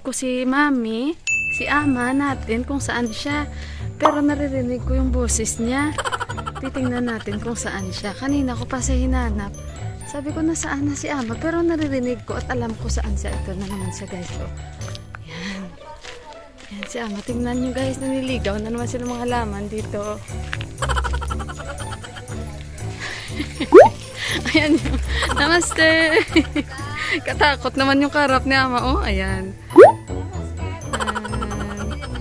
ko si Mami, si ama natin kung saan siya. Pero naririnig ko yung boses niya. Titingnan natin kung saan siya. Kanina ko pa siya hinanap. Sabi ko nasaan na si ama, pero naririnig ko at alam ko saan siya. Ito na naman siya guys. Oh. Yan. Yan si ama. Tingnan nyo guys, naniligaw na naman sila mga halaman dito. Ayan yun. Namaste. Katakot naman yung karap ni ama. Oh, ayan.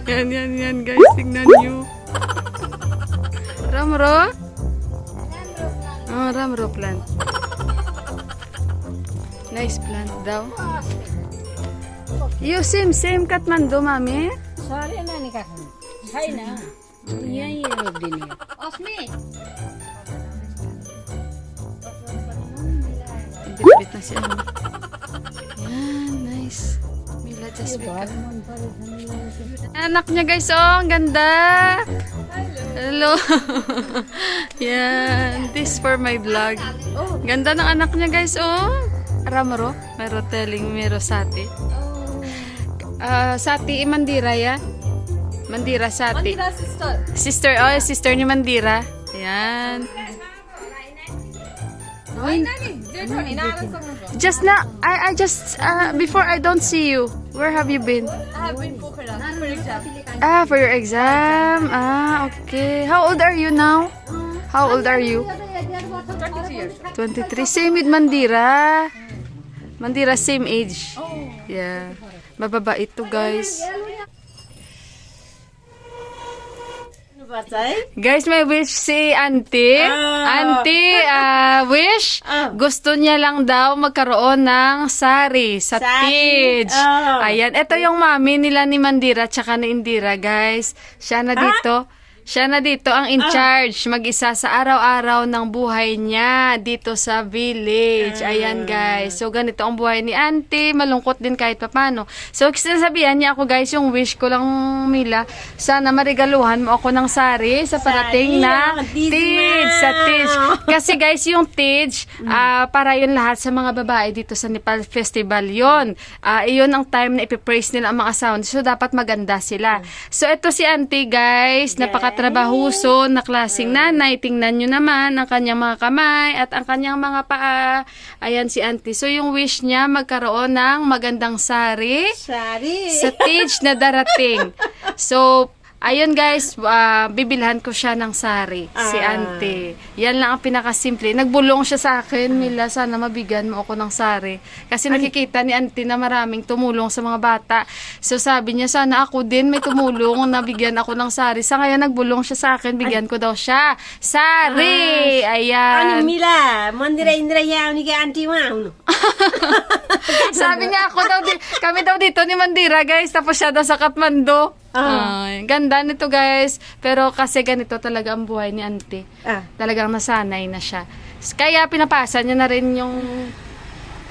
Yan guys. Tingnan nyo. Ramro? Oh, Ramro plant. Nice plant daw. You same Kathmandu, mami? Sorry na ni kakak. Hay na. Yan yung din niya. Osmi! Bit na siya. Yan, nice. Mila just wake up. Anak niya guys, oh, ang ganda. Hello. Yan, this for my vlog. Ganda ng anak niya guys, oh. Ramro, mero telling mero sati. Sati Mandira ya. Mandira sati. Mandira sister. Sister, oh, sister ni Mandira. Yan. Just now, I just before I don't see you. Where have you been? I have been for exam. Ah, for your exam. Ah, okay. How old are you now? How old are you? 23 years. 23. Same with Mandira. Mandira, same age. Yeah. Mababait to, guys. Guys, may wish si Auntie. Auntie, wish. Gusto niya lang daw magkaroon ng sari sa Tej. Ayan. Ito yung mami nila ni Mandira tsaka ni Indira, guys. Siya na dito. Siya na dito ang in charge, mag-isa sa araw-araw ng buhay niya dito sa village. Ayan guys. So ganito ang buhay ni Auntie, malungkot din kahit papano. So sinasabihan niya ako guys, yung wish ko lang Mila, sana marigaluhan mo ako ng sari sa parating na Tej, sa Tej. Kasi guys, yung Tej, para yun lahat sa mga babae dito sa Nepal Festival yun. Iyon ang time na ipipraise nila ang mga sound. So dapat maganda sila. So ito si Auntie guys, trabahuso na klaseng nanay. Tingnan nyo naman ang kanyang mga kamay at ang kanyang mga paa. Ayan si Auntie. So yung wish niya magkaroon ng magandang sari sa Tej na darating. So ayun guys, bibilhan ko siya ng sari, si Auntie. Yan lang ang pinakasimple. Nagbulong siya sa akin, Mila, sana mabigyan mo ako ng sari. Kasi nakikita ni Auntie na maraming tumulong sa mga bata. So sabi niya, sana ako din may tumulong, nabigyan ako ng sari. Sa ngayon, nagbulong siya sa akin, bigyan ko daw siya. Sari! Ayan. Ano, Mila? Mandira-indira yaw ni kay Auntie mo. Sabi niya, kami daw dito ni Mandira, guys. Tapos siya daw sa Kathmandu. Ganda nito guys, pero kasi ganito talaga ang buhay ni Auntie. Talagang nasanay na siya. Kaya pinapasa niya na rin yung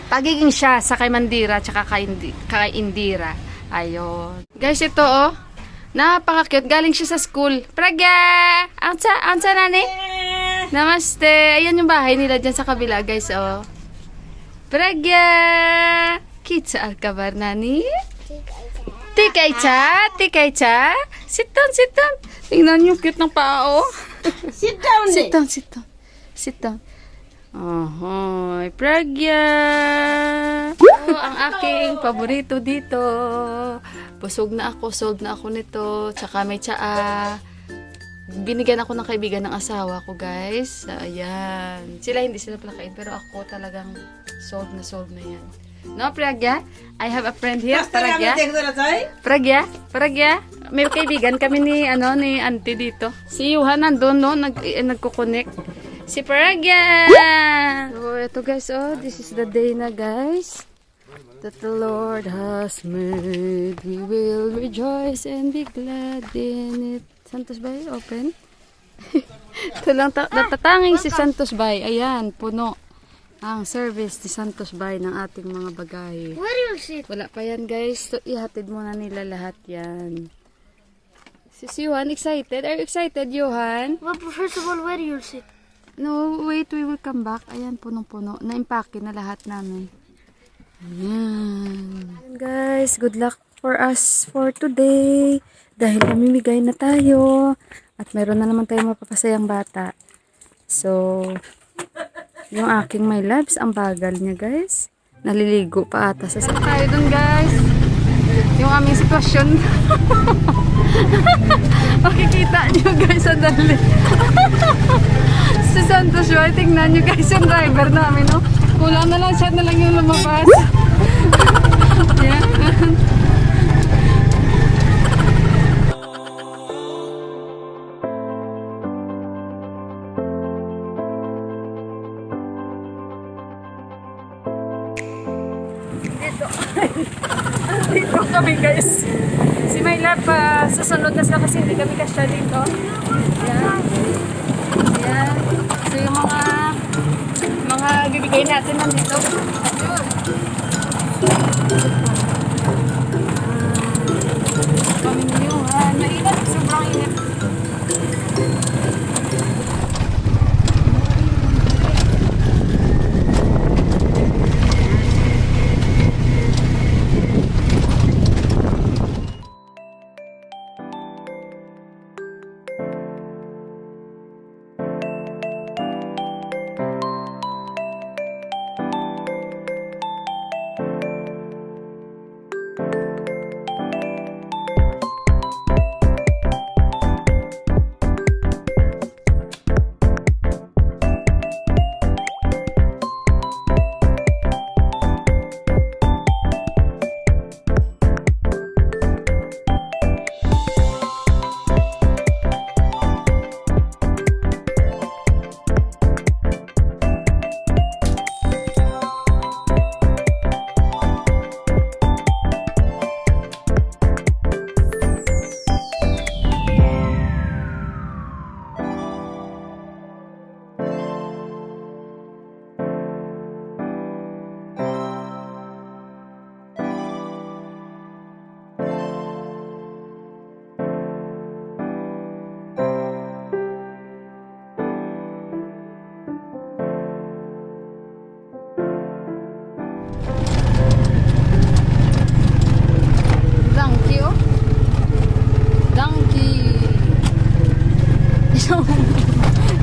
pagiging siya sa kay Mandira tsaka kay Indira. Ayun. Guys, ito oh. Napaka-cute. Galing siya sa school. Pragya! Ansa nani? Namaste. Ayan yung bahay nila dyan sa kabila guys oh. Pragya! Kitsa al-kabar nani? Tikay cha. Sit down. Tingnan niyo, cute ng pao. Sit down. Sit down. Ahoy, Pragya. Oh, ang aking paborito dito. Busog na ako, sold na ako nito. Tsaka may tsaa. Binigyan ako ng kaibigan ng asawa ko, guys. Ayan. Hindi sila palakain, pero ako talagang sold na yan. No, Pragya? I have a friend here, Pragya. Pragya. May kaibigan kami ni Auntie dito. Si Yuhan nandun, no? Nagkukonek. Si Pragya. So, ito guys, oh. This is the day na, guys. That the Lord has made. We will rejoice and be glad in it. Santos Bay, open. Ito lang, natatanging si Santos Bay. Ayan, puno. Ang service ni Santos Bay ng ating mga bagay. Where do you sit? Wala pa yan guys. So, ihatid muna nila lahat yan. Si Johan, excited? Are you excited, Johan? Well, first of all, where do you sit? No, wait. We will come back. Ayan, punong-puno. Na-impake na lahat namin. Ayan. Guys, good luck for us for today. Dahil namimigay na tayo. At meron na naman tayong mapapasayang bata. So, yung aking my loves, ang bagal niya guys. Naliligo pa ata sa sasakyan. Tayo dun guys. Yung aming sitwasyon. Makikita nyo guys, sandali. Si Santos Joy, tingnan nyo guys yung driver namin, no? Kulang na lang, siya na lang yung lumabas. Yan. Dito kami guys. Si My Love susunod na sila kasi hindi kami kasya dito. Ayan. Ayan. So yung mga bibigay natin nandito. Ayun. Pamiliwan. Mainit. Sobrang init.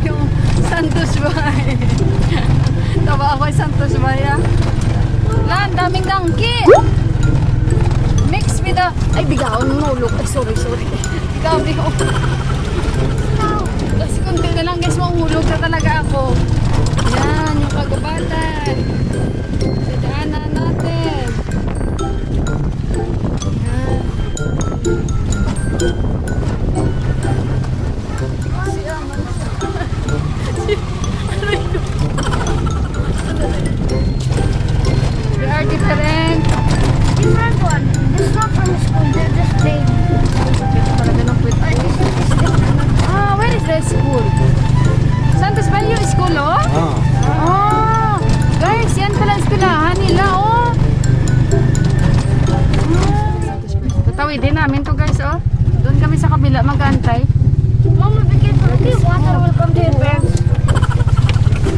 Yung Santos Bay. Tawa ako ay Santos Bay, ah. Lan, daming donkey. Mix with the... Ay, bigaon mo, look. Ay, sorry. Bigaon. Kasi kunti na lang guys, mahulog na talaga ako. Yan, yung kagubatan. Sidaanan natin. Yan. We are different. Different one. This is not from school. They're just playing. Ah, where is the school? Santos Bay yung school, oh? Oh, guys, yan pala ang eskwelahan nila, oh. Tatawidin namin to guys, oh. Doon kami sa kabila mag-aantay. Mama, be careful. Okay, water will come to your parents.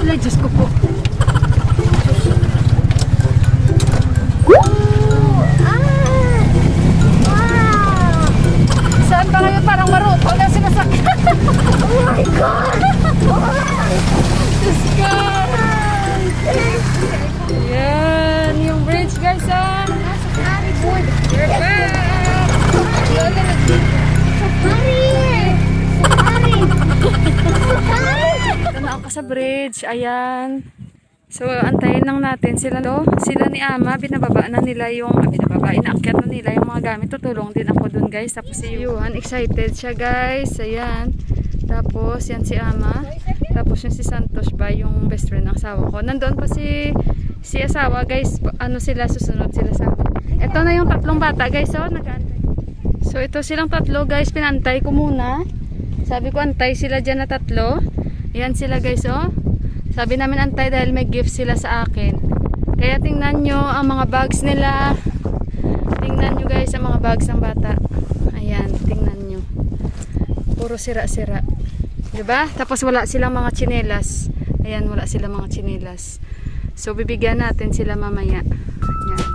Wala, Diyos ko po. Saan pa kayo parang maruto na sinasakyan? Oh my God! Diyos ko! Yan, yung bridge guys, ah. We're back! Ito na ako sa bridge. Ayan. So, antayin lang natin sila. Sila ni Ama, binababa na nila yung, inaakyat na nila yung mga gamit. Tutulong din ako dun guys. Tapos si Yuhan, excited siya guys. Ayan. Tapos, yan si Ama. Tapos yung si Santos ba, yung best friend ng asawa ko. Nandun pa si asawa guys. Ano sila, susunod sila sa akin. Ito na yung tatlong bata guys. Oh, nag-antay. So, ito silang tatlo guys. Pinantay ko muna. Sabi ko, antay sila dyan na tatlo. Yan sila guys, oh. Sabi namin antay dahil may gift sila sa akin. Kaya tingnan nyo ang mga bags nila. Tingnan nyo guys ang mga bags ng bata. Ayan, tingnan nyo. Puro sira-sira. Diba? Tapos wala silang mga tsinelas. Ayan, wala silang mga tsinelas. So, bibigyan natin sila mamaya. Ayan.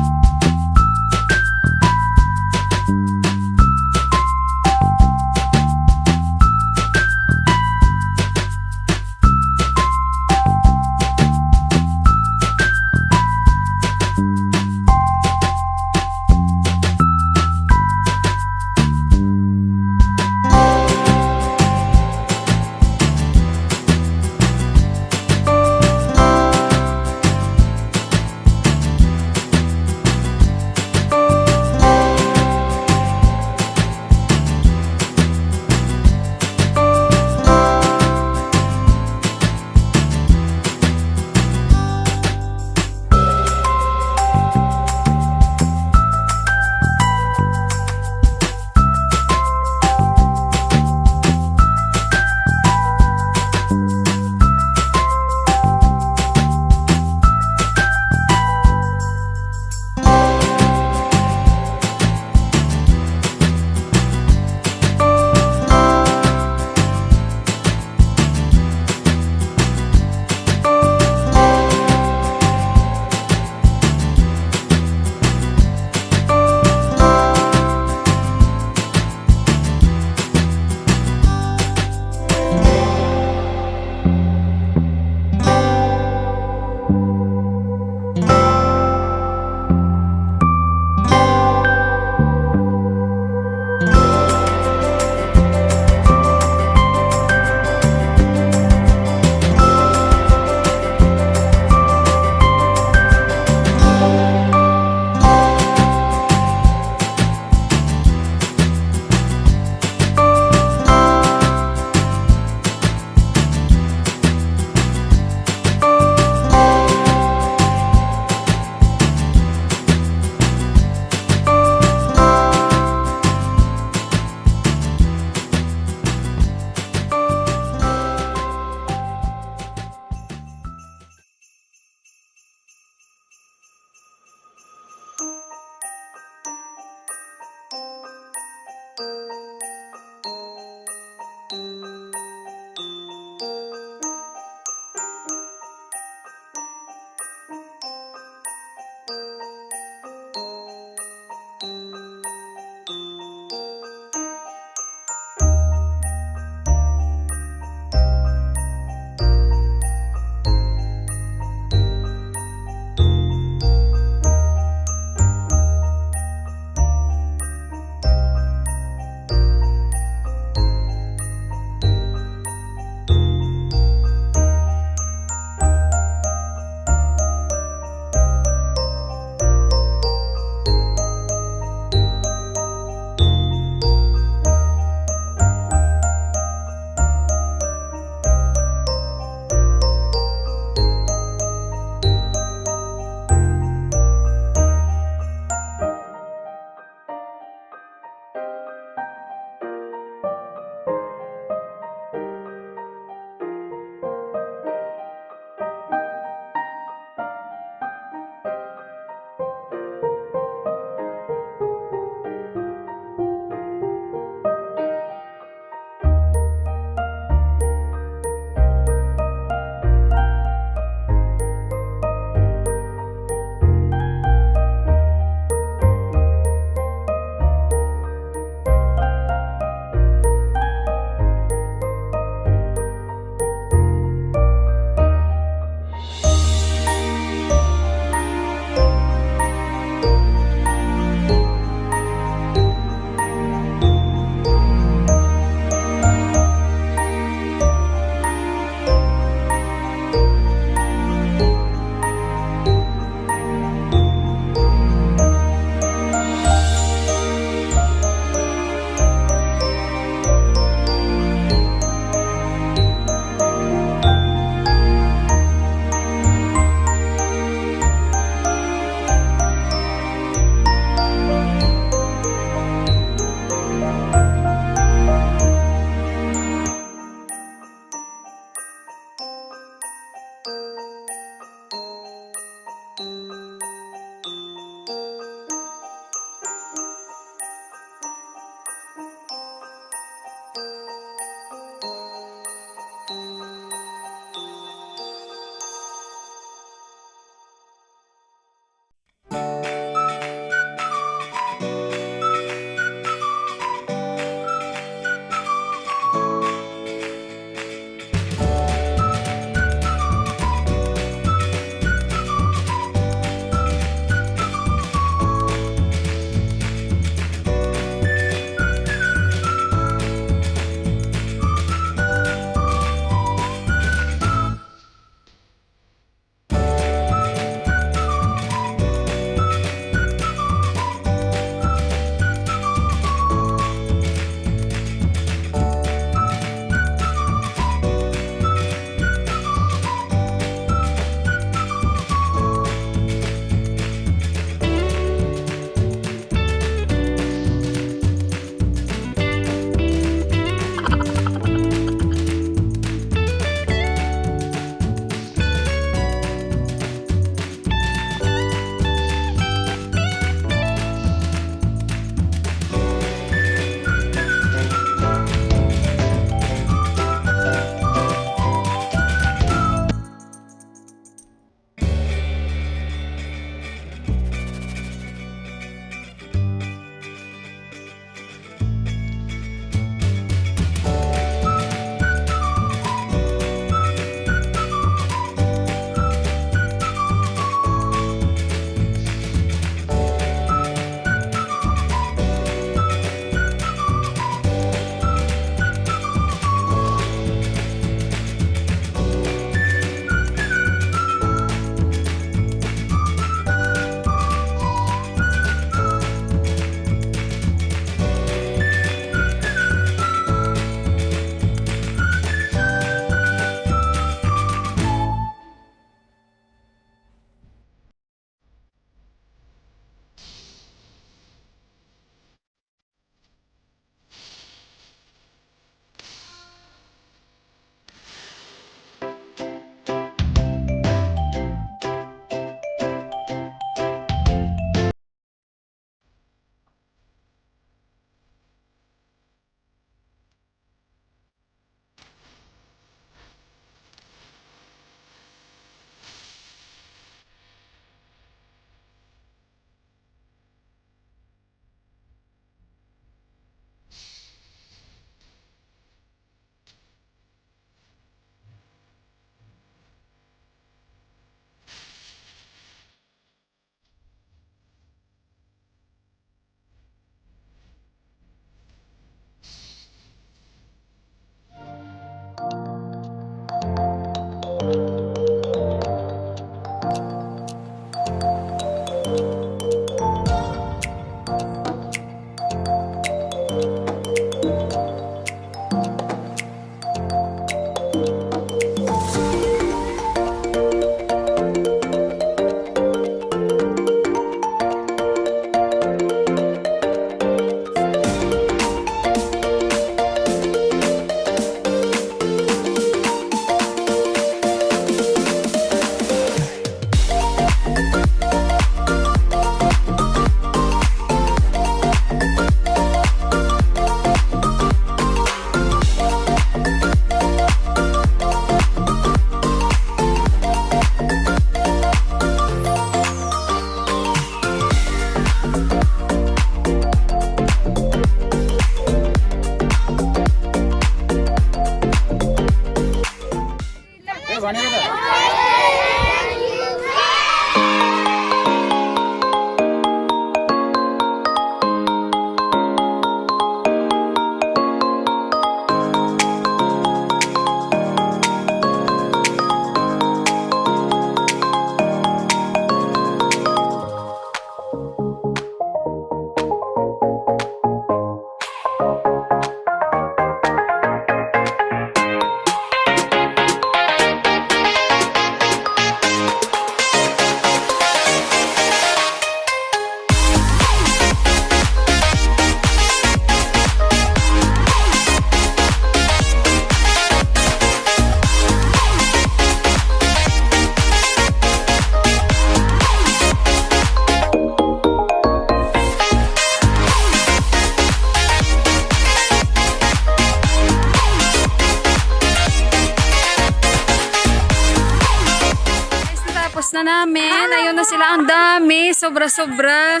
na namin. Ayun na sila. Ang dami. Sobra-sobra.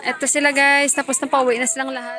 Ito sila guys. Tapos na pauwi na silang lahat.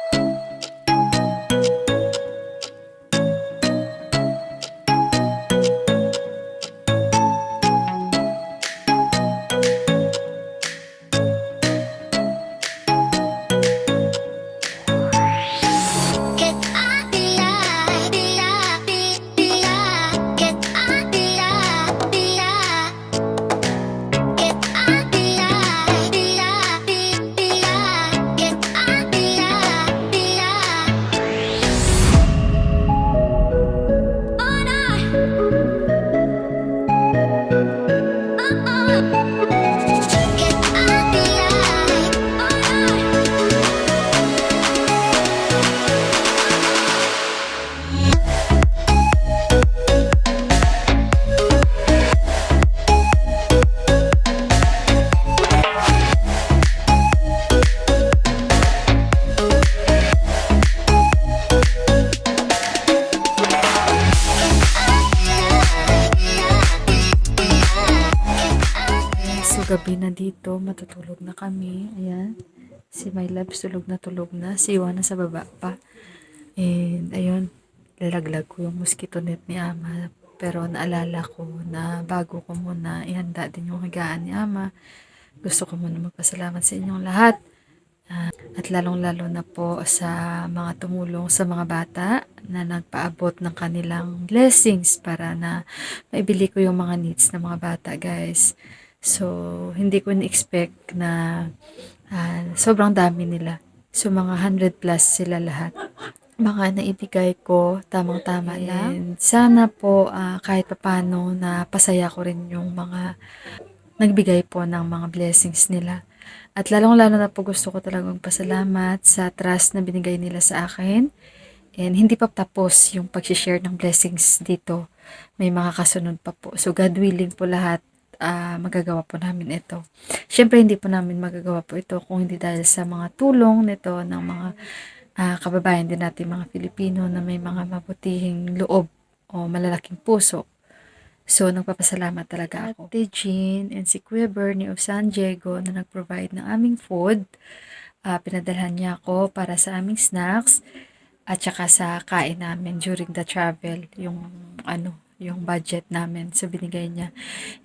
So, gabi na dito. Matutulog na kami. Ayan. Si My Loves tulog na tulog na. Si Iwan sa baba pa. And, ayun. Lalaglag ko yung mosquito net ni Ama. Pero naalala ko na bago ko muna ihanda din yung higaan ni Ama. Gusto ko muna magpasalamat sa inyong lahat. At lalong-lalo na po sa mga tumulong sa mga bata na nagpaabot ng kanilang blessings para na maibili ko yung mga needs ng mga bata, guys. So, hindi ko na-expect na sobrang dami nila. So, mga 100 plus sila lahat. Mga naibigay ko, tamang-tama lang. And sana po kahit papano na pasaya ko rin yung mga nagbigay po ng mga blessings nila. At lalong-lalo na po gusto ko talagang pasalamat sa trust na binigay nila sa akin. And hindi pa tapos yung pag-share ng blessings dito. May mga kasunod pa po. So God willing po lahat, magagawa po namin ito. Siyempre hindi po namin magagawa po ito kung hindi dahil sa mga tulong nito ng mga kababayan din natin mga Filipino na may mga mabutihing loob o malalaking puso. So, nagpapasalamat talaga ako. Ate Jean and si Kuya Bernie of San Diego na nag-provide ng aming food. Pinadalhan niya ako para sa aming snacks at saka sa kain namin during the travel. Yung budget namin. So, binigay niya.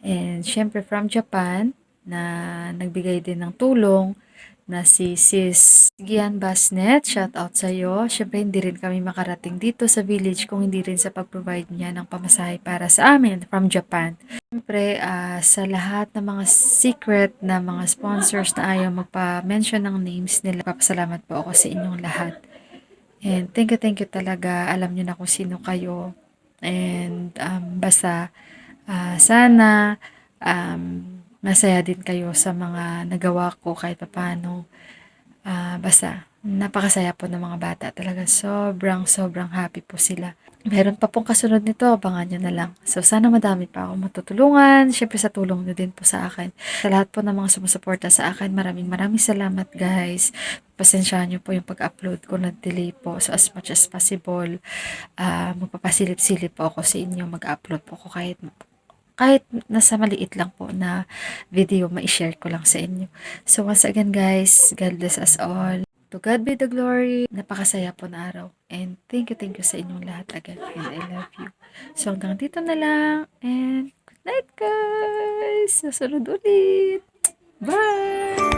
And, syempre from Japan na nagbigay din ng tulong na si Sis Gian Basnet, shout out sa iyo. Syempre hindi rin kami makarating dito sa village kung hindi rin sa pag-provide niya ng pamasahe para sa amin from Japan. Syempre sa lahat ng mga secret na mga sponsors na ayaw magpa-mention ng names nila, papasalamat po ako sa inyong lahat. And thank you talaga. Alam niyo na kung sino kayo. And basta sana masaya din kayo sa mga nagawa ko kahit paano. Basta, napakasaya po ng mga bata. Talaga sobrang happy po sila. Meron pa pong kasunod nito, abangan nyo na lang. So, sana madami pa ako matutulungan. Siyempre sa tulong nyo din po sa akin. Sa lahat po ng mga sumusuporta sa akin, maraming salamat guys. Pasensyahan nyo po yung pag-upload ko na delay po. So, as much as possible, magpapasilip-silip po ako sa inyo. Mag-upload po ako kahit nasa maliit lang po na video, ma-share ko lang sa inyo. So once again guys, God bless us all. To God be the glory. Napakasaya po na araw. And thank you sa inyong lahat again. And I love you. So hanggang dito na lang. And good night guys. Susunod ulit. Bye!